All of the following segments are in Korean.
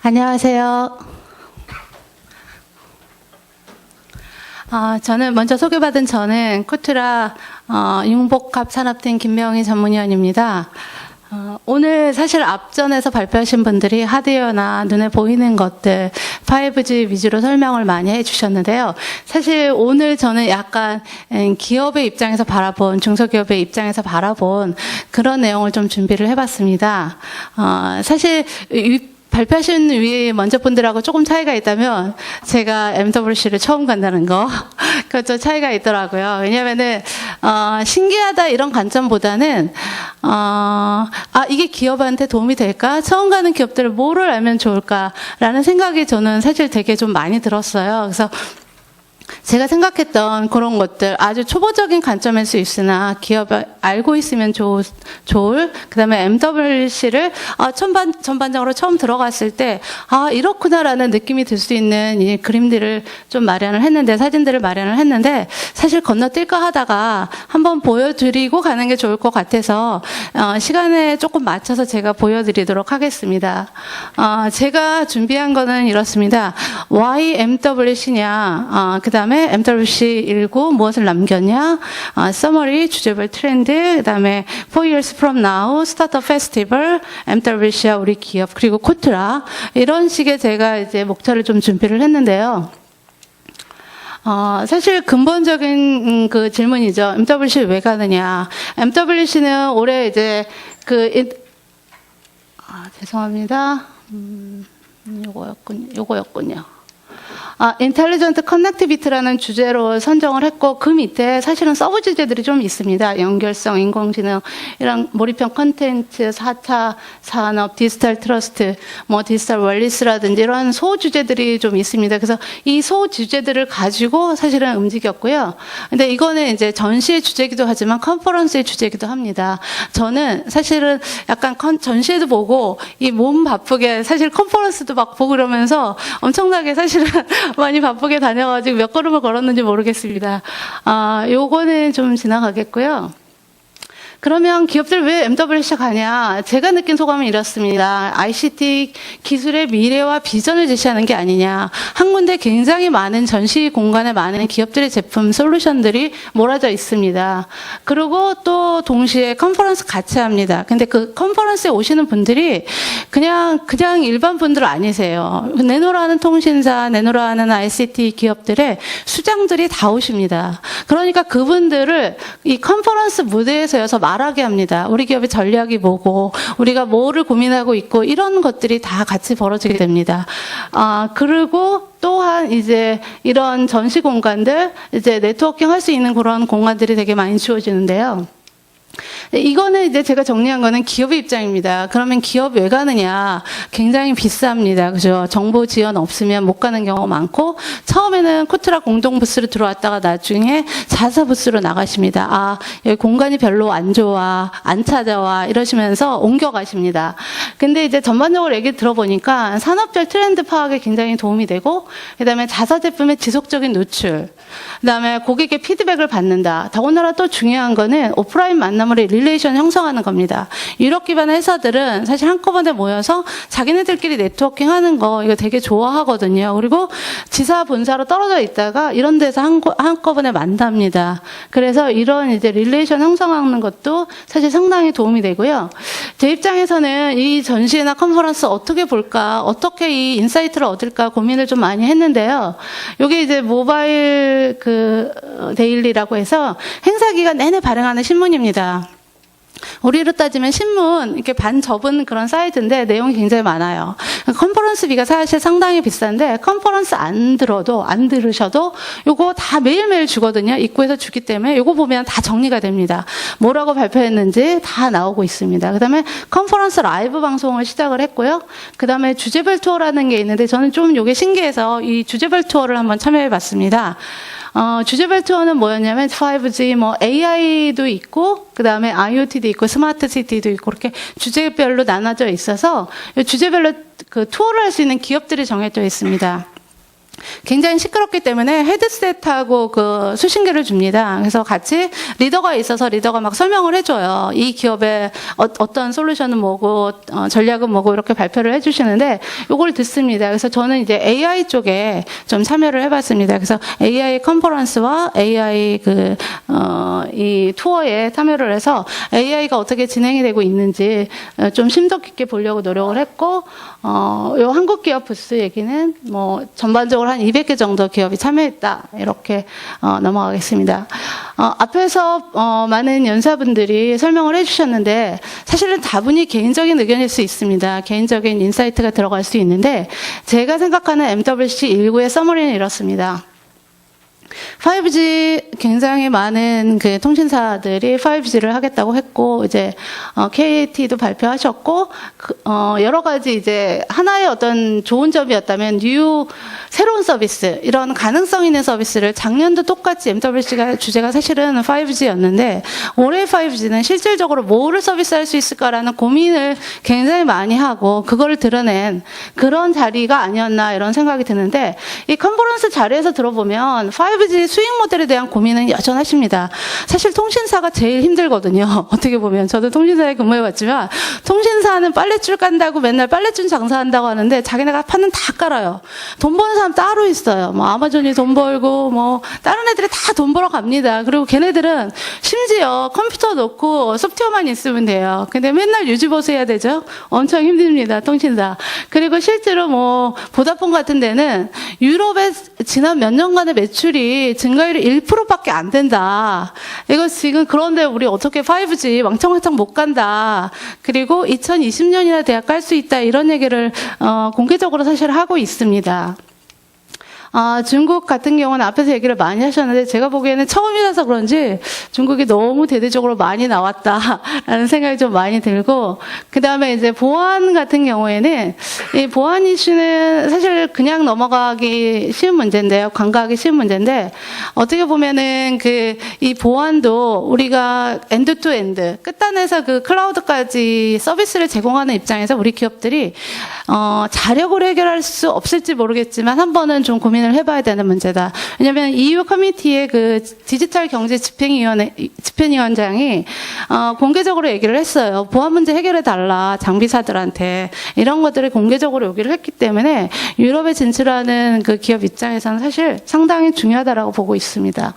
안녕하세요. 저는 먼저 소개받은 저는 코트라 융복합 산업팀 김명희 전문위원입니다. 오늘 사실 앞전에서 발표하신 분들이 하드웨어나 눈에 보이는 것들 5G 위주로 설명을 많이 해주셨는데요. 사실 오늘 저는 약간 기업의 입장에서 바라본, 중소기업의 입장에서 바라본 그런 내용을 좀 준비를 해봤습니다. 사실 발표하신 위에 먼저 분들하고 조금 차이가 있다면 제가 MWC를 처음 간다는 거 그것도 차이가 있더라고요. 왜냐하면은 신기하다 이런 관점보다는 이게 기업한테 도움이 될까? 처음 가는 기업들을 뭐를 알면 좋을까라는 생각이 저는 사실 되게 좀 많이 들었어요. 그래서 제가 생각했던 그런 것들 아주 초보적인 관점일 수 있으나 기업을 알고 있으면 좋을 그다음에 MWC를 전반적으로 처음 들어갔을 때 이렇구나라는 느낌이 들 수 있는 이 그림들을 좀 마련을 했는데 사진들을 마련을 했는데 사실 건너뛸까 하다가 한번 보여드리고 가는 게 좋을 것 같아서 시간에 조금 맞춰서 제가 보여드리도록 하겠습니다. 제가 준비한 거는 이렇습니다. Why MWC냐 그 다음에 MWC19 무엇을 남겼냐, 서머리, 주제별 트렌드, 그 다음에 4 years from now, 스타트업 페스티벌, MWC와 우리 기업, 그리고 코트라 이런 식의 제가 이제 목차를 좀 준비를 했는데요. 사실 근본적인 그 질문이죠. MWC 왜 가느냐. MWC는 올해 이제 죄송합니다. 요거였군요. 인텔리전트 커넥티비티라는 주제로 선정을 했고 그 밑에 사실은 서브 주제들이 좀 있습니다. 연결성, 인공지능, 이런 몰입형 콘텐츠, 4차 산업, 디지털 트러스트, 디지털 웰리스라든지 이런 소 주제들이 좀 있습니다. 그래서 이 소 주제들을 가지고 사실은 움직였고요. 근데 이거는 이제 전시의 주제이기도 하지만 컨퍼런스의 주제이기도 합니다. 저는 사실은 약간 전시회도 보고 이 몸 바쁘게 사실 컨퍼런스도 막 보고 그러면서 엄청나게 사실은 많이 바쁘게 다녀가지고 몇 걸음을 걸었는지 모르겠습니다. 요거는 좀 지나가겠고요. 그러면 기업들 왜 MWC 가냐? 제가 느낀 소감은 이렇습니다. ICT 기술의 미래와 비전을 제시하는 게 아니냐. 한 군데 굉장히 많은 전시 공간에 많은 기업들의 제품, 솔루션들이 몰아져 있습니다. 그리고 또 동시에 컨퍼런스 같이 합니다. 근데 그 컨퍼런스에 오시는 분들이 그냥 일반 분들 아니세요. 내노라는 통신사, 내노라는 ICT 기업들의 수장들이 다 오십니다. 그러니까 그분들을 이 컨퍼런스 무대에서여서 말하게 합니다. 우리 기업의 전략이 뭐고 우리가 뭐를 고민하고 있고 이런 것들이 다 같이 벌어지게 됩니다. 그리고 또한 이제 이런 전시 공간들 이제 네트워킹 할 수 있는 그런 공간들이 되게 많이 주어지는데요. 이거는 이제 제가 정리한 거는 기업의 입장입니다. 그러면 기업 왜 가느냐? 굉장히 비쌉니다. 그죠? 정보 지원 없으면 못 가는 경우가 많고, 처음에는 코트라 공동 부스로 들어왔다가 나중에 자사 부스로 나가십니다. 여기 공간이 별로 안 좋아, 안 찾아와, 이러시면서 옮겨가십니다. 근데 이제 전반적으로 얘기 들어보니까 산업별 트렌드 파악에 굉장히 도움이 되고, 그 다음에 자사 제품의 지속적인 노출, 그 다음에 고객의 피드백을 받는다. 더군다나 또 중요한 거는 오프라인 만남으로 릴레이션 형성하는 겁니다. 유럽 기반 회사들은 사실 한꺼번에 모여서 자기네들끼리 네트워킹 하는 거 이거 되게 좋아하거든요. 그리고 지사 본사로 떨어져 있다가 이런 데서 한꺼번에 만납니다. 그래서 이런 이제 릴레이션 형성하는 것도 사실 상당히 도움이 되고요. 제 입장에서는 이 전시회나 컨퍼런스 어떻게 볼까, 어떻게 이 인사이트를 얻을까 고민을 좀 많이 했는데요. 이게 이제 모바일 데일리라고 해서 행사 기간 내내 발행하는 신문입니다. 우리로 따지면 신문 이렇게 반 접은 그런 사이트인데 내용이 굉장히 많아요. 컨퍼런스비가 사실 상당히 비싼데 컨퍼런스 안 들으셔도 요거 다 매일매일 주거든요. 입구에서 주기 때문에 요거 보면 다 정리가 됩니다. 뭐라고 발표했는지 다 나오고 있습니다. 그다음에 컨퍼런스 라이브 방송을 시작을 했고요. 그다음에 주제별 투어라는 게 있는데 저는 좀 요게 신기해서 이 주제별 투어를 한번 참여해 봤습니다. 주제별 투어는 뭐였냐면 5G, AI도 있고, 그 다음에 IoT도 있고, 스마트 시티도 있고, 그렇게 주제별로 나눠져 있어서 주제별로 그 투어를 할 수 있는 기업들이 정해져 있습니다. 굉장히 시끄럽기 때문에 헤드셋하고 그 수신기를 줍니다. 그래서 같이 리더가 있어서 리더가 막 설명을 해줘요. 이 기업의 어떤 솔루션은 뭐고, 전략은 뭐고, 이렇게 발표를 해주시는데, 요걸 듣습니다. 그래서 저는 이제 AI 쪽에 좀 참여를 해봤습니다. 그래서 AI 컨퍼런스와 AI 이 투어에 참여를 해서 AI가 어떻게 진행이 되고 있는지 좀 심도 깊게 보려고 노력을 했고, 요 한국 기업 부스 얘기는 뭐 전반적으로 한 200개 정도 기업이 참여했다. 이렇게 넘어가겠습니다. 앞에서 많은 연사분들이 설명을 해주셨는데 사실은 다분히 개인적인 의견일 수 있습니다. 개인적인 인사이트가 들어갈 수 있는데 제가 생각하는 MWC 19의 서머리는 이렇습니다. 5G 굉장히 많은 그 통신사들이 5G를 하겠다고 했고 이제 KT도 발표하셨고 여러 가지 이제 하나의 어떤 좋은 점이었다면 새로운 서비스 이런 가능성 있는 서비스를 작년도 똑같이 MWC가 주제가 사실은 5G였는데 올해 5G는 실질적으로 뭐를 서비스할 수 있을까라는 고민을 굉장히 많이 하고 그걸 드러낸 그런 자리가 아니었나 이런 생각이 드는데 이 컨퍼런스 자리에서 들어보면 5G 수익 모델에 대한 고민은 여전하십니다. 사실 통신사가 제일 힘들거든요. 어떻게 보면 저도 통신사에 근무해봤지만 통신사는 빨래줄 깐다고 맨날 빨래줄 장사한다고 하는데 자기네가 판은 다 깔아요. 돈 버는 사람 따로 있어요. 뭐 아마존이 돈 벌고 뭐 다른 애들이 다 돈 벌어 갑니다. 그리고 걔네들은 심지어 컴퓨터 놓고 소프트웨어만 있으면 돼요. 근데 맨날 유지보수 해야 되죠. 엄청 힘듭니다. 통신사. 그리고 실제로 뭐 보다폰 같은 데는 유럽의 지난 몇 년간의 매출이 증가율이 1%밖에 안 된다. 이거 지금 그런데 우리 어떻게 5G 왕창왕창 못 간다. 그리고 2020년이나 대학 갈 수 있다. 이런 얘기를 공개적으로 사실 하고 있습니다. 중국 같은 경우는 앞에서 얘기를 많이 하셨는데 제가 보기에는 처음이라서 그런지 중국이 너무 대대적으로 많이 나왔다라는 생각이 좀 많이 들고 그 다음에 이제 보안 같은 경우에는 이 보안 이슈는 사실 그냥 넘어가기 쉬운 문제인데요. 간과하기 쉬운 문제인데 어떻게 보면은 이 보안도 우리가 엔드 투 엔드 끝단에서 그 클라우드까지 서비스를 제공하는 입장에서 우리 기업들이 자력으로 해결할 수 없을지 모르겠지만 한 번은 좀 고민을 해봐야 되는 문제다. 왜냐하면 EU 커미티의 그 디지털 경제 집행위원장이 공개적으로 얘기를 했어요. 보안 문제 해결해 달라 장비사들한테 이런 것들을 공개적으로 요구를 했기 때문에 유럽에 진출하는 그 기업 입장에서는 사실 상당히 중요하다라고 보고 있습니다.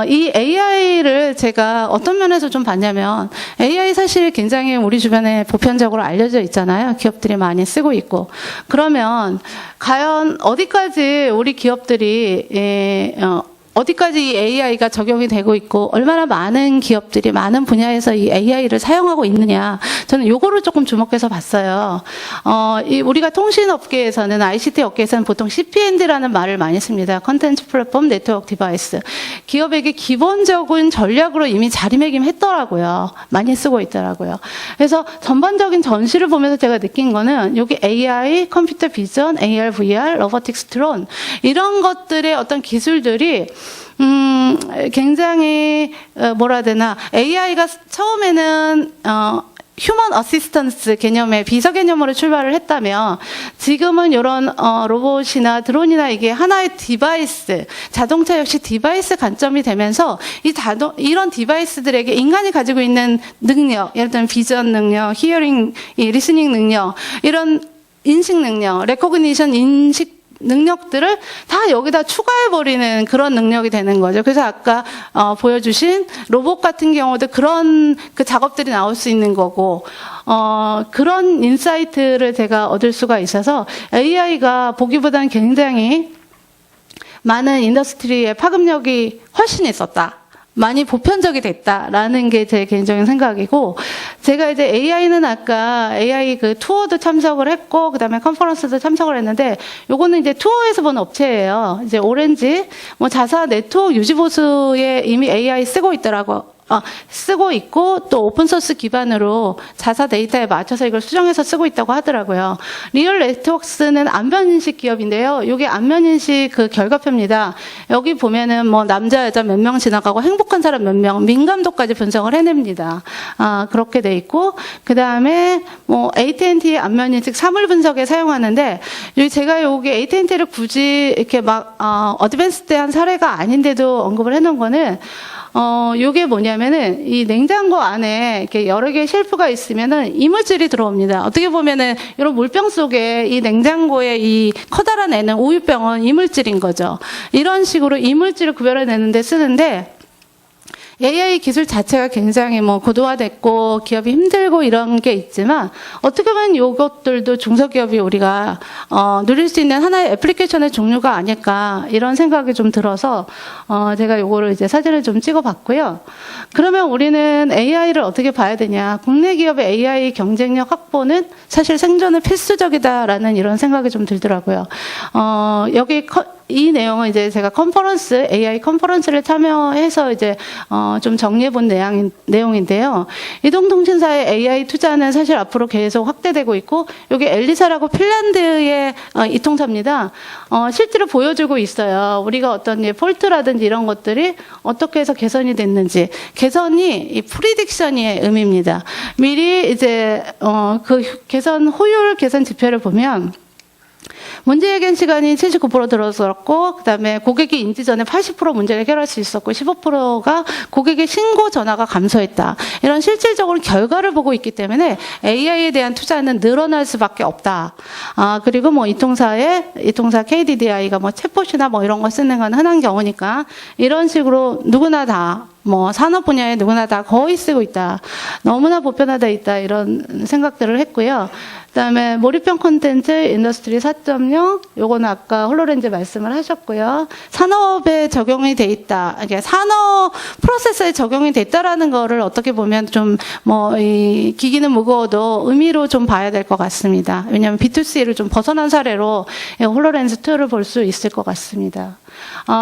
이 AI를 제가 어떤 면에서 좀 봤냐면 AI 사실 굉장히 우리 주변에 보편적으로 알려져 있잖아요. 기업들이 많이 쓰고 있고 그러면 과연 어디까지 우리 기업들이 어디까지 이 AI가 적용이 되고 있고 얼마나 많은 기업들이 많은 분야에서 이 AI를 사용하고 있느냐 저는 요거를 조금 주목해서 봤어요. 우리가 통신업계에서는 ICT 업계에서는 보통 CPND라는 말을 많이 씁니다. 컨텐츠 플랫폼 네트워크 디바이스. 기업에게 기본적인 전략으로 이미 자리매김했더라고요. 많이 쓰고 있더라고요. 그래서 전반적인 전시를 보면서 제가 느낀 거는 여기 AI, 컴퓨터 비전, AR, VR, 로보틱스 드론 이런 것들의 어떤 기술들이 굉장히 뭐라 해야 되나 AI가 처음에는 휴먼 어시스턴스 개념의 비서 개념으로 출발을 했다면 지금은 이런 로봇이나 드론이나 이게 하나의 디바이스, 자동차 역시 디바이스 관점이 되면서 이런 디바이스들에게 인간이 가지고 있는 능력, 예를 들면 비전 능력, 히어링, 리스닝 능력, 이런 인식 능력, 레코그니션 인식 능력들을 다 여기다 추가해버리는 그런 능력이 되는 거죠. 그래서 아까 보여주신 로봇 같은 경우도 그런 그 작업들이 나올 수 있는 거고 그런 인사이트를 제가 얻을 수가 있어서 AI가 보기보다는 굉장히 많은 인더스트리의 파급력이 훨씬 있었다. 많이 보편적이 됐다라는 게 제 개인적인 생각이고, 제가 이제 AI는 아까 AI 그 투어도 참석을 했고, 그 다음에 컨퍼런스도 참석을 했는데, 요거는 이제 투어에서 본 업체예요. 이제 오렌지, 뭐 자사 네트워크 유지보수에 이미 AI 쓰고 있더라고 쓰고 있고 또 오픈소스 기반으로 자사 데이터에 맞춰서 이걸 수정해서 쓰고 있다고 하더라고요. 리얼 네트워크스는 안면인식 기업인데요. 이게 안면인식 그 결과표입니다. 여기 보면은 뭐 남자 여자 몇 명 지나가고 행복한 사람 몇 명, 민감도까지 분석을 해냅니다. 그렇게 돼 있고 그 다음에 뭐 AT&T 안면인식 사물 분석에 사용하는데 제가 여기 AT&T를 굳이 이렇게 막 어드밴스드한 사례가 아닌데도 언급을 해놓은 거는 요게 뭐냐면은 이 냉장고 안에 이렇게 여러 개의 쉘프가 있으면은 이물질이 들어옵니다. 어떻게 보면은 이런 물병 속에 이 냉장고에 이 커다란 애는 우유병은 이물질인 거죠. 이런 식으로 이물질을 구별해내는 데 쓰는데 AI 기술 자체가 굉장히 뭐 고도화됐고 기업이 힘들고 이런 게 있지만 어떻게 보면 이것들도 중소기업이 우리가 누릴 수 있는 하나의 애플리케이션의 종류가 아닐까 이런 생각이 좀 들어서 제가 요거를 이제 사진을 좀 찍어봤고요. 그러면 우리는 AI를 어떻게 봐야 되냐? 국내 기업의 AI 경쟁력 확보는 사실 생존은 필수적이다라는 이런 생각이 좀 들더라고요. 여기 이 내용은 이제 제가 컨퍼런스, AI 컨퍼런스를 참여해서 이제 좀 정리해 본 내용인데요. 이동통신사의 AI 투자는 사실 앞으로 계속 확대되고 있고, 여기 엘리사라고 핀란드의 이통사입니다. 실제로 보여주고 있어요. 우리가 어떤 폴트라든지 이런 것들이 어떻게 해서 개선이 됐는지. 개선이 이 프리딕션의 의미입니다. 미리 이제 그 개선 효율 개선 지표를 보면 문제 해결 시간이 79% 들어섰고, 그 다음에 고객이 인지 전에 80% 문제를 해결할 수 있었고, 15%가 고객의 신고 전화가 감소했다. 이런 실질적으로 결과를 보고 있기 때문에 AI에 대한 투자는 늘어날 수밖에 없다. 그리고 뭐 이통사 KDDI가 뭐 챗봇이나 뭐 이런 거 쓰는 건 흔한 경우니까 이런 식으로 누구나 다 뭐 산업 분야에 누구나 다 거의 쓰고 있다. 너무나 보편화되어 있다. 이런 생각들을 했고요. 그다음에 몰입형 콘텐츠 인더스트리 4.0 요거는 아까 홀로렌즈 말씀을 하셨고요. 산업에 적용이 돼 있다. 이게 산업 프로세스에 적용이 됐다라는 거를 어떻게 보면 좀 뭐 이 기기는 무거워도 의미로 좀 봐야 될 것 같습니다. 왜냐하면 B2C를 좀 벗어난 사례로 홀로렌즈 2를 볼 수 있을 것 같습니다.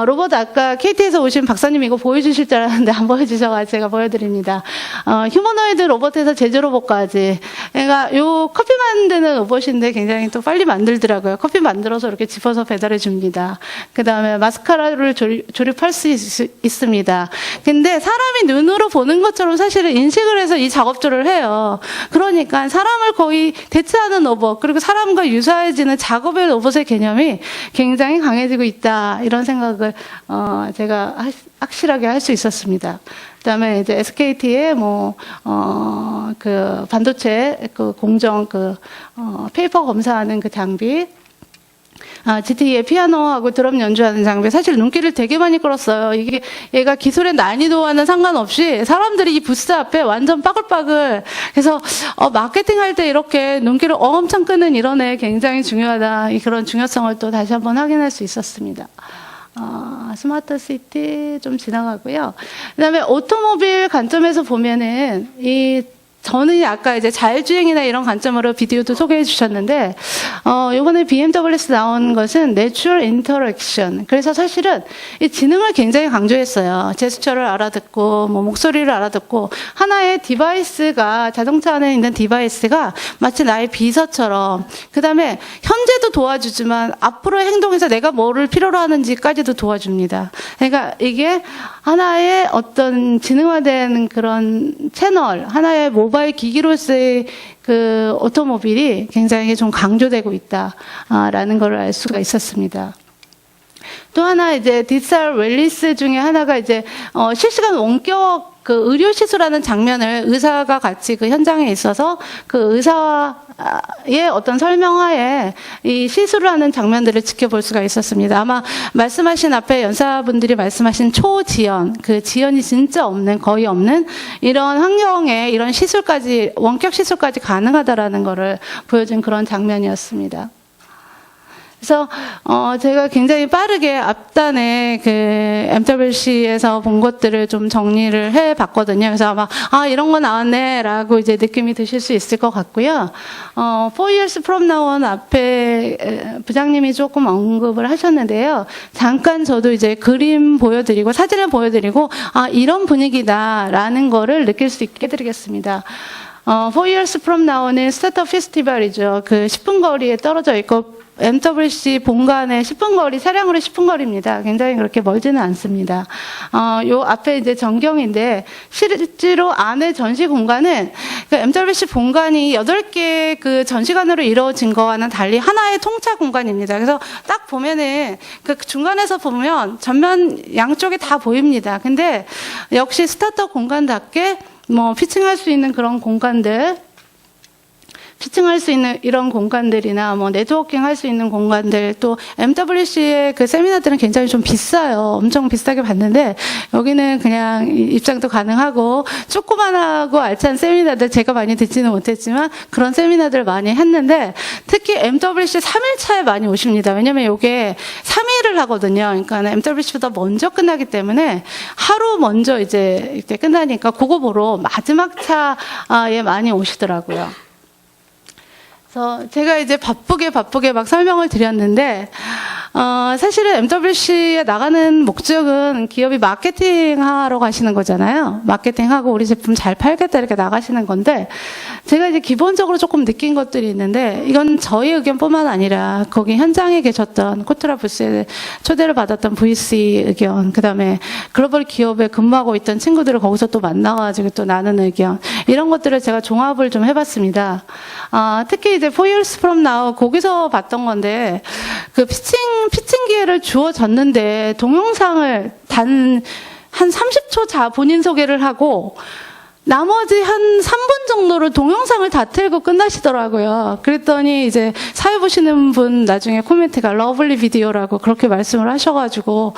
로봇 아까 KT에서 오신 박사님 이거 보여주실 줄 알았는데 안 보여주셔가지고 제가 보여드립니다. 휴머노이드 로봇에서 제조 로봇까지. 그러니까 요 커피 만드는 로봇인데 굉장히 또 빨리 만들더라고요. 커피 만들어서 이렇게 집어서 배달해 줍니다. 그 다음에 마스카라를 조립할 수 있습니다. 근데 사람이 눈으로 보는 것처럼 사실은 인식을 해서 이 작업들을 해요. 그러니까 사람을 거의 대체하는 로봇, 그리고 사람과 유사해지는 작업의 로봇의 개념이 굉장히 강해지고 있다. 이런 생각을 제가 확실하게 할 수 있었습니다. 그다음에 이제 SKT의 그 반도체 그 공정 페이퍼 검사하는 그 장비, GTE의 피아노하고 드럼 연주하는 장비, 사실 눈길을 되게 많이 끌었어요. 이게 얘가 기술의 난이도와는 상관없이 사람들이 이 부스 앞에 완전 빠글빠글. 그래서 마케팅할 때 이렇게 눈길을 엄청 끄는 이런 애 굉장히 중요하다. 그런 중요성을 또 다시 한번 확인할 수 있었습니다. 스마트 시티 좀 지나가고요. 그다음에 오토모빌 관점에서 보면은 저는 아까 이제 자율주행이나 이런 관점으로 비디오도 소개해 주셨는데, 요번에 BMW에서 나온 것은 Natural Interaction. 그래서 사실은 이 지능을 굉장히 강조했어요. 제스처를 알아듣고, 뭐 목소리를 알아듣고, 하나의 디바이스가, 자동차 안에 있는 디바이스가 마치 나의 비서처럼, 그 다음에 현재도 도와주지만 앞으로의 행동에서 내가 뭐를 필요로 하는지까지도 도와줍니다. 그러니까 이게 하나의 어떤 지능화된 그런 채널, 하나의 모바일 기기로서의 그 오토모빌이 굉장히 좀 강조되고 있다라는 걸 알 수가 있었습니다. 또 하나 이제 디지털 웰니스 중에 하나가 이제 실시간 원격 그 의료 시술하는 장면을 의사가 같이 그 현장에 있어서 그 의사의 어떤 설명하에 이 시술을 하는 장면들을 지켜볼 수가 있었습니다. 아마 말씀하신 앞에 연사분들이 말씀하신 초지연, 그 지연이 진짜 없는, 거의 없는 이런 환경에 이런 시술까지, 원격 시술까지 가능하다라는 거를 보여준 그런 장면이었습니다. 그래서 제가 굉장히 빠르게 앞단에 그 MWC에서 본 것들을 좀 정리를 해봤거든요. 그래서 아마 이런 거 나왔네라고 이제 느낌이 드실 수 있을 것 같고요. 4 years from now on 앞에 부장님이 조금 언급을 하셨는데요. 잠깐 저도 이제 그림 보여드리고 사진을 보여드리고 이런 분위기다라는 거를 느낄 수 있게 해드리겠습니다. 4 years from now on은 스타트업 페스티벌이죠. 그 10분 거리에 떨어져 있고 MWC 본관의 10분 거리, 차량으로 10분 거리입니다. 굉장히 그렇게 멀지는 않습니다. 요 앞에 이제 전경인데, 실제로 안에 전시 공간은, 그 MWC 본관이 8개 그 전시관으로 이루어진 거와는 달리 하나의 통차 공간입니다. 그래서 딱 보면은, 그 중간에서 보면 전면 양쪽에 다 보입니다. 근데 역시 스타트업 공간답게 뭐 피칭할 수 있는 그런 공간들, 피칭할 수 있는 이런 공간들이나 뭐 네트워킹 할 수 있는 공간들, 또 MWC의 그 세미나들은 굉장히 좀 비싸요. 엄청 비싸게 받는데 여기는 그냥 입장도 가능하고 조그만하고 알찬 세미나들, 제가 많이 듣지는 못했지만 그런 세미나들 많이 했는데, 특히 MWC 3일차에 많이 오십니다. 왜냐면 이게 3일을 하거든요. 그러니까 MWC보다 먼저 끝나기 때문에 하루 먼저 이제 이렇게 끝나니까 그거 보러 마지막 차에 많이 오시더라고요. 그래서 제가 이제 바쁘게 막 설명을 드렸는데, 사실은 MWC에 나가는 목적은 기업이 마케팅하러 가시는 거잖아요. 마케팅하고 우리 제품 잘 팔겠다 이렇게 나가시는 건데, 제가 이제 기본적으로 조금 느낀 것들이 있는데, 이건 저희 의견뿐만 아니라 거기 현장에 계셨던 코트라 부스에 초대를 받았던 VC 의견, 그다음에 글로벌 기업에 근무하고 있던 친구들을 거기서 또 만나가지고 또 나눈 의견, 이런 것들을 제가 종합을 좀 해봤습니다. 특히 이제 4 years from now 거기서 봤던 건데, 그 피칭 기회를 주어졌는데 동영상을 한 30초 본인 소개를 하고 나머지 한 3분 정도를 동영상을 다 틀고 끝나시더라고요. 그랬더니 이제 사회 보시는 분 나중에 코멘트가 러블리 비디오라고 그렇게 말씀을 하셔가지고,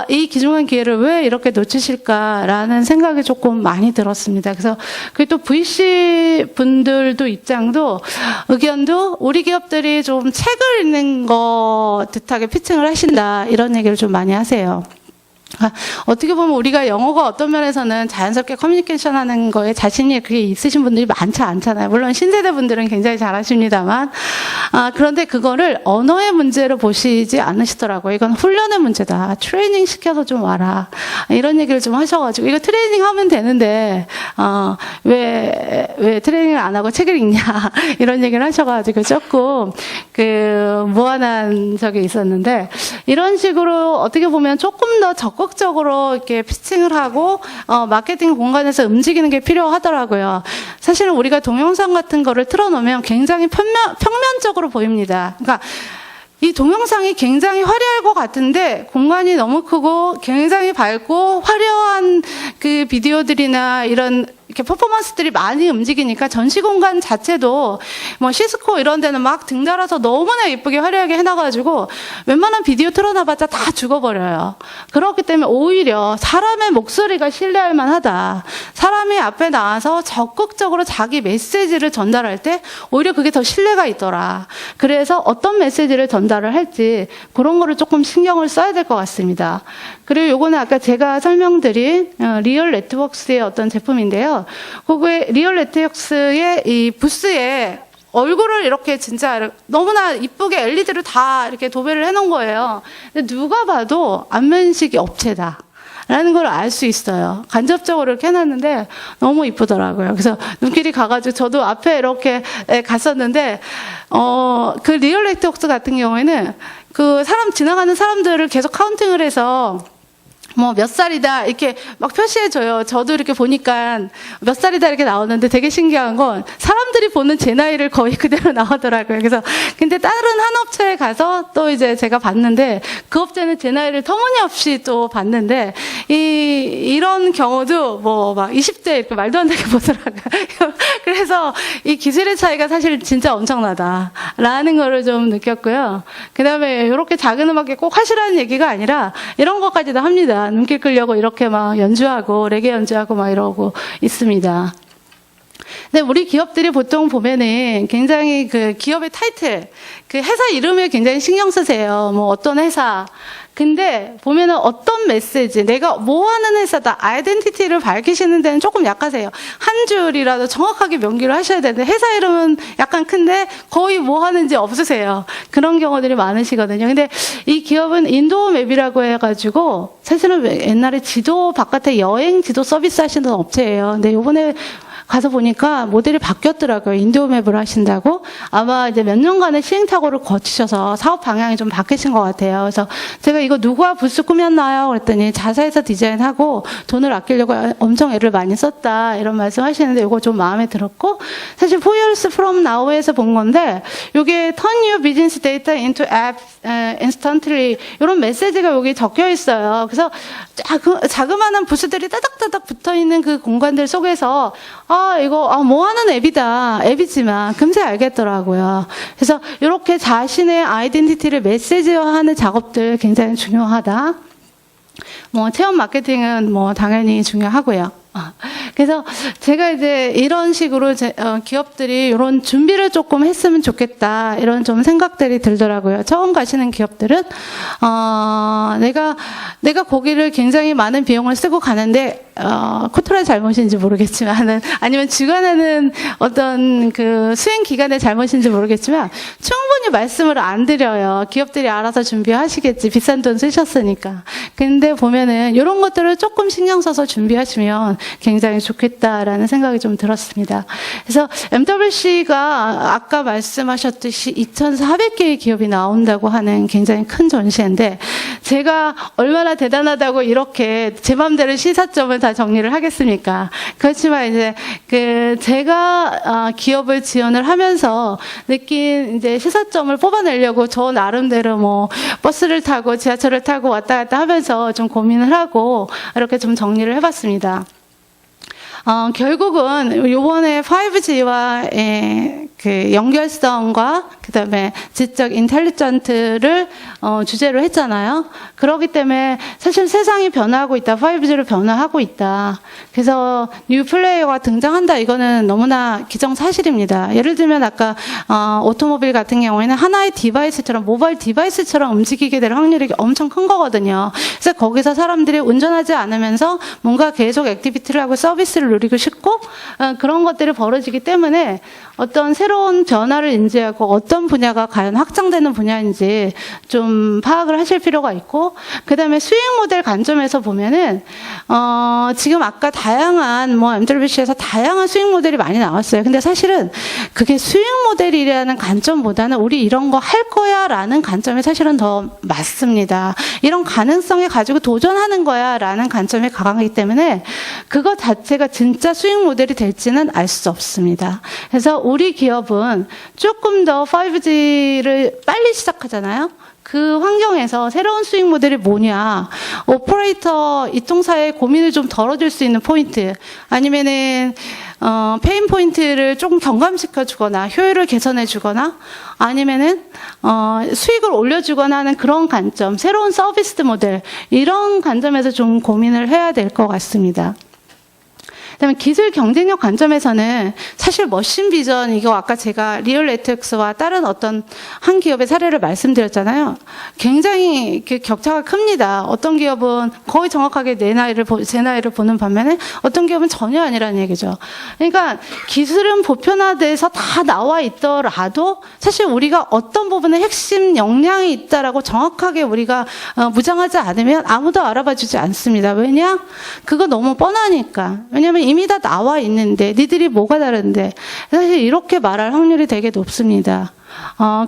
이 귀중한 기회를 왜 이렇게 놓치실까라는 생각이 조금 많이 들었습니다. 그래서 또 VC 분들도 입장도 의견도 우리 기업들이 좀 책을 읽는 거 듯하게 피칭을 하신다, 이런 얘기를 좀 많이 하세요. 어떻게 보면 우리가 영어가 어떤 면에서는 자연스럽게 커뮤니케이션 하는 거에 자신이 그게 있으신 분들이 많지 않잖아요. 물론 신세대 분들은 굉장히 잘하십니다만, 그런데 그거를 언어의 문제로 보시지 않으시더라고요. 이건 훈련의 문제다. 트레이닝 시켜서 좀 와라. 이런 얘기를 좀 하셔가지고, 이거 트레이닝 하면 되는데, 왜 트레이닝을 안 하고 책을 읽냐. 이런 얘기를 하셔가지고 조금, 무한한 적이 있었는데, 이런 식으로 어떻게 보면 조금 더 적극적으로 이렇게 피칭을 하고 마케팅 공간에서 움직이는 게 필요하더라고요. 사실은 우리가 동영상 같은 거를 틀어놓으면 굉장히 평면적으로 보입니다. 그러니까 이 동영상이 굉장히 화려할 것 같은데 공간이 너무 크고 굉장히 밝고 화려한 그 비디오들이나 이런 이렇게 퍼포먼스들이 많이 움직이니까 전시 공간 자체도 뭐 시스코 이런 데는 막 등 달아서 너무나 예쁘게 화려하게 해놔가지고 웬만한 비디오 틀어놔봤자 다 죽어버려요. 그렇기 때문에 오히려 사람의 목소리가 신뢰할 만하다. 사람이 앞에 나와서 적극적으로 자기 메시지를 전달할 때 오히려 그게 더 신뢰가 있더라. 그래서 어떤 메시지를 전달을 할지 그런 거를 조금 신경을 써야 될 것 같습니다. 그리고 요거는 아까 제가 설명드린 리얼 네트워크스의 어떤 제품인데요. 그거에 리얼 네트워크스의 이 부스에 얼굴을 이렇게 진짜 너무나 이쁘게 LED를 다 이렇게 도배를 해놓은 거예요. 근데 누가 봐도 안면식이 업체다. 라는 걸 알 수 있어요. 간접적으로 이렇게 해놨는데 너무 이쁘더라고요. 그래서 눈길이 가가지고 저도 앞에 이렇게 갔었는데, 그 리얼 네트워크스 같은 경우에는 그 지나가는 사람들을 계속 카운팅을 해서 뭐 몇 살이다 이렇게 막 표시해줘요. 저도 이렇게 보니까 몇 살이다 이렇게 나오는데 되게 신기한 건 사람들이 보는 제 나이를 거의 그대로 나오더라고요. 그래서 근데 다른 한 업체에 가서 또 이제 제가 봤는데 그 업체는 제 나이를 터무니없이 또 봤는데 이런 경우도 뭐 막 20대 이렇게 말도 안 되게 보더라고요. 그래서 이 기술의 차이가 사실 진짜 엄청나다라는 거를 좀 느꼈고요. 그다음에 이렇게 작은 음악에 꼭 하시라는 얘기가 아니라 이런 것까지도 합니다. 눈길 끌려고 이렇게 막 연주하고 레게 연주하고 막 이러고 있습니다. 근데 우리 기업들이 보통 보면은 굉장히 그 기업의 타이틀, 그 회사 이름을 굉장히 신경 쓰세요. 뭐 어떤 회사. 근데 보면은 어떤 메시지, 내가 뭐 하는 회사다, 아이덴티티를 밝히시는 데는 조금 약하세요. 한 줄이라도 정확하게 명기를 하셔야 되는데, 회사 이름은 약간 큰데 거의 뭐 하는지 없으세요. 그런 경우들이 많으시거든요. 근데 이 기업은 인도맵이라고 해가지고, 사실은 옛날에 지도 바깥에 여행 지도 서비스 하시는 업체예요. 근데 요번에 가서 보니까 모델이 바뀌었더라고요. 인도맵을 하신다고. 아마 이제 몇 년간의 시행착오를 거치셔서 사업 방향이 좀 바뀌신 것 같아요. 그래서 제가 이거 누가 부스 꾸몄나요? 그랬더니 자사에서 디자인하고 돈을 아끼려고 엄청 애를 많이 썼다. 이런 말씀 하시는데 이거 좀 마음에 들었고, 사실 4 years from now에서 본 건데, 이게 turn your business data into apps instantly 이런 메시지가 여기 적혀 있어요. 그래서 자그마한 부스들이 따닥따닥 붙어 있는 그 공간들 속에서 이거 뭐 하는 앱이다. 앱이지만 금세 알겠더라고요. 그래서 이렇게 자신의 아이덴티티를 메시지화하는 작업들 굉장히 중요하다. 뭐 체험 마케팅은 뭐 당연히 중요하고요. 그래서 제가 이제 이런 식으로 기업들이 이런 준비를 조금 했으면 좋겠다, 이런 좀 생각들이 들더라고요. 처음 가시는 기업들은 내가 거기를 굉장히 많은 비용을 쓰고 가는데 코트라의 잘못인지 모르겠지만은, 아니면 주관하는 어떤 그 수행 기관의 잘못인지 모르겠지만 충분히 말씀을 안 드려요. 기업들이 알아서 준비하시겠지, 비싼 돈 쓰셨으니까. 근데 보면은 이런 것들을 조금 신경 써서 준비하시면 굉장히 좋겠다라는 생각이 좀 들었습니다. 그래서 MWC가 아까 말씀하셨듯이 2,400개의 기업이 나온다고 하는 굉장히 큰 전시회인데, 제가 얼마나 대단하다고 이렇게 제 마음대로 시사점을 다 정리를 하겠습니까? 그렇지만 이제 제가 기업을 지원을 하면서 느낀 이제 시사점을 뽑아내려고 저 나름대로 뭐 버스를 타고 지하철을 타고 왔다 갔다 하면서 좀 고민을 하고 이렇게 좀 정리를 해봤습니다. 결국은 요번에 5G와 그 연결성과 그다음에 지적 인텔리전트를 주제로 했잖아요. 그렇기 때문에 사실 세상이 변화하고 있다. 5G로 변화하고 있다. 그래서 뉴 플레이어가 등장한다. 이거는 너무나 기정사실입니다. 예를 들면 아까 오토모빌 같은 경우에는 하나의 디바이스처럼, 모바일 디바이스처럼 움직이게 될 확률이 엄청 큰 거거든요. 그래서 거기서 사람들이 운전하지 않으면서 뭔가 계속 액티비티를 하고 서비스를 누리고 싶고 그런 것들이 벌어지기 때문에 어떤 새로운 변화를 인지하고 어떤 분야가 과연 확장되는 분야인지 좀 파악을 하실 필요가 있고, 그 다음에 수익 모델 관점에서 보면은 지금 아까 다양한 MWC에서 다양한 수익 모델이 많이 나왔어요. 근데 사실은 그게 수익 모델이라는 관점보다는 우리 이런 거 할 거야라는 관점이 사실은 더 맞습니다. 이런 가능성에 가지고 도전하는 거야라는 관점이 강하기 때문에 그거 자체가 진짜 수익 모델이 될지는 알 수 없습니다. 그래서 우리 기업은 조금 더 5G를 빨리 시작하잖아요. 그 환경에서 새로운 수익 모델이 뭐냐, 오퍼레이터 이통사의 고민을 좀 덜어줄 수 있는 포인트, 아니면은 페인 포인트를 조금 경감시켜 주거나 효율을 개선해 주거나, 아니면은 수익을 올려주거나 하는 그런 관점, 새로운 서비스 모델, 이런 관점에서 좀 고민을 해야 될 것 같습니다. 그다음에 기술 경쟁력 관점에서는 사실 머신 비전, 이거 아까 제가 리얼 네트워크스와 다른 어떤 한 기업의 사례를 말씀드렸잖아요. 굉장히 그 격차가 큽니다. 어떤 기업은 거의 정확하게 제 나이를 보는 반면에 어떤 기업은 전혀 아니라는 얘기죠. 그러니까 기술은 보편화돼서 다 나와 있더라도 사실 우리가 어떤 부분에 핵심 역량이 있다라고 정확하게 우리가 무장하지 않으면 아무도 알아봐 주지 않습니다. 왜냐? 그거 너무 뻔하니까. 왜냐하면 이미 다 나와 있는데 니들이 뭐가 다른데, 사실 이렇게 말할 확률이 되게 높습니다.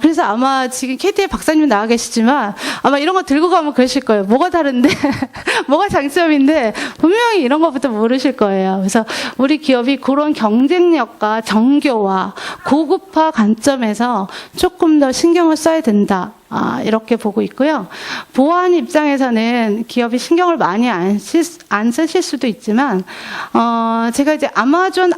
그래서 아마 지금 KT의 박사님 나와 계시지만 아마 이런 거 들고 가면 그러실 거예요. 뭐가 다른데 뭐가 장점인데 분명히 이런 것부터 모르실 거예요. 그래서 우리 기업이 그런 경쟁력과 정교와 고급화 관점에서 조금 더 신경을 써야 된다, 이렇게 보고 있고요. 보안 입장에서는 기업이 신경을 많이 안 쓰실 수도 있지만, 제가 이제 아마존,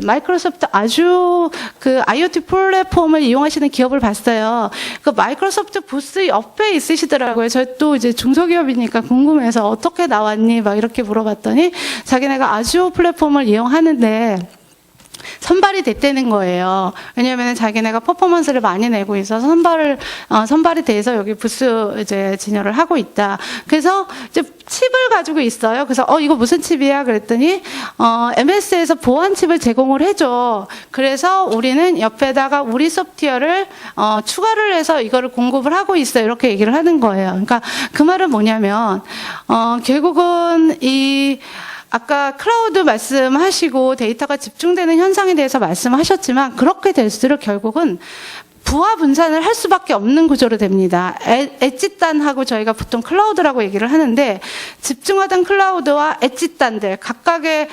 마이크로소프트 아주 그 IoT 플랫폼을 이용하시는 기업을 봤어요. 그 마이크로소프트 부스 옆에 있으시더라고요. 저 또 이제 중소기업이니까 궁금해서 어떻게 나왔니? 막 이렇게 물어봤더니 자기네가 아주오 플랫폼을 이용하는데 선발이 됐다는 거예요. 왜냐하면 자기네가 퍼포먼스를 많이 내고 있어서 선발이 돼서 여기 부스 이제 진열을 하고 있다. 그래서 이제 칩을 가지고 있어요. 그래서 이거 무슨 칩이야? 그랬더니 MS에서 보안 칩을 제공을 해줘. 그래서 우리는 옆에다가 우리 소프트웨어를 추가를 해서 이거를 공급을 하고 있어요. 이렇게 얘기를 하는 거예요. 그러니까 그 말은 뭐냐면 결국은 아까 클라우드 말씀하시고 데이터가 집중되는 현상에 대해서 말씀하셨지만 그렇게 될수록 결국은 부하 분산을 할 수밖에 없는 구조로 됩니다. 엣지단하고 저희가 보통 클라우드라고 얘기를 하는데 집중하던 클라우드와 엣지단들 각각의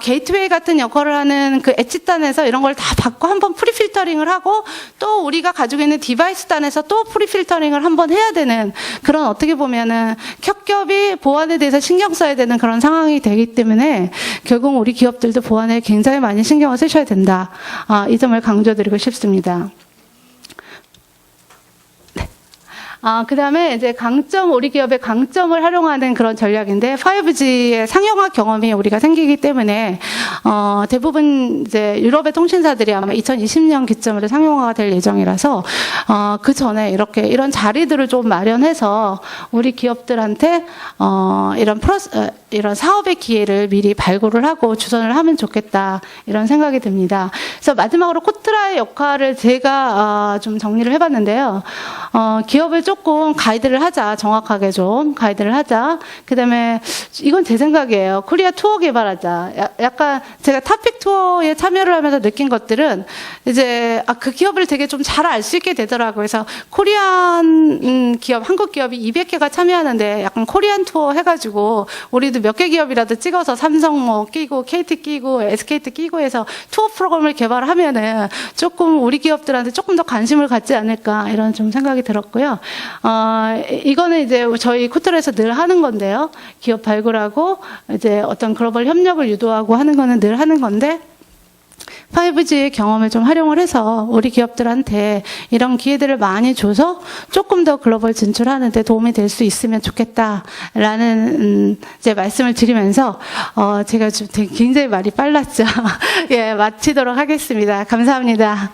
게이트웨이 같은 역할을 하는 그 엣지단에서 이런 걸 다 받고 한번 프리필터링을 하고 또 우리가 가지고 있는 디바이스단에서 또 프리필터링을 한번 해야 되는 그런 어떻게 보면은 겹겹이 보안에 대해서 신경 써야 되는 그런 상황이 되기 때문에 결국 우리 기업들도 보안에 굉장히 많이 신경을 쓰셔야 된다. 이 점을 강조드리고 싶습니다. 그 다음에 이제 우리 기업의 강점을 활용하는 그런 전략인데, 5G의 상용화 경험이 우리가 생기기 때문에, 대부분 이제 유럽의 통신사들이 아마 2020년 기점으로 상용화가 될 예정이라서, 그 전에 이런 자리들을 좀 마련해서 우리 기업들한테, 이런 사업의 기회를 미리 발굴을 하고 주선을 하면 좋겠다. 이런 생각이 듭니다. 그래서 마지막으로 코트라의 역할을 제가 좀 정리를 해봤는데요. 기업을 조금 가이드를 하자. 정확하게 좀 가이드를 하자. 그다음에 이건 제 생각이에요. 코리아 투어 개발하자. 약간 제가 탑픽 투어에 참여를 하면서 느낀 것들은 이제 그 기업을 되게 좀 잘 알 수 있게 되더라고요. 그래서 코리안 기업, 한국 기업이 200개가 참여하는데 약간 코리안 투어 해가지고 우리도 몇 개 기업이라도 찍어서 삼성 뭐 끼고 KT 끼고 SKT 끼고 해서 투어 프로그램을 개발하면은 조금 우리 기업들한테 조금 더 관심을 갖지 않을까 이런 좀 생각이 들었고요. 이거는 이제 저희 코트라에서 늘 하는 건데요. 기업 발굴하고 이제 어떤 글로벌 협력을 유도하고 하는 거는 늘 하는 건데 5G의 경험을 좀 활용을 해서 우리 기업들한테 이런 기회들을 많이 줘서 조금 더 글로벌 진출하는 데 도움이 될 수 있으면 좋겠다라는 이제 말씀을 드리면서 제가 좀 굉장히 말이 빨랐죠. 예, 마치도록 하겠습니다. 감사합니다.